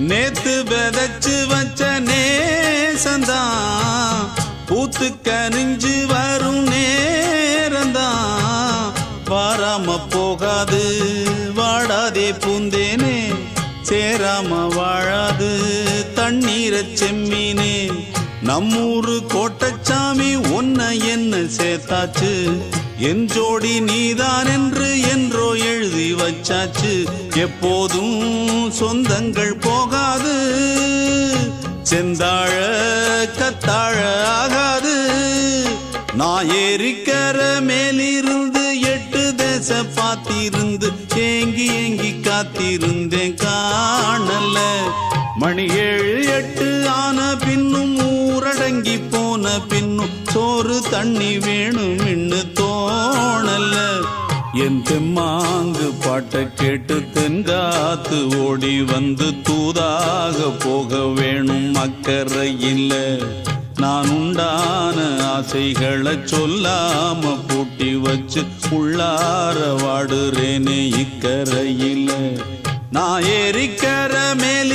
நேத்து விதைச்சு வச்ச நேசந்தான் பூத்து கனிஞ்சு வரும் நேரந்தான். வாராம போகாது வாடாதே பூந்தேனே, சேராம வாழாது தண்ணீரை செம்மீனே. நம்மூரு கோட்டச்சாமி உன்னை என்ன சேர்த்தாச்சு, என் ஜோடி நீதான் என்று என்றோ எழுதி வச்சாச்சு. எப்போதும் சொந்தங்கள் போகாது, செந்தாழ கத்தாழ ஆகாது. நான் ஏரிக்கர மேலிருந்து 8 தேச பார்த்திருந்து ஏங்கி ஏங்கி காத்திருந்தேன் காணல. மணி 7 8 ஆன பின்னும் ஊரடங்கி போன பின்னும் சோறு தண்ணி வேணும் இன்னு தோணல. என் தெம்மாங்கு பாட்டை கேட்டு தென்காத்து ஓடி வந்து தூதாக போக வேணும் அக்கறையில். நான் உண்டான ஆசைகளை சொல்லாம பூட்டி வச்சு உள்ளார வாடுறேனே இக்கரையில். நான் ஏரிக்கர மேல்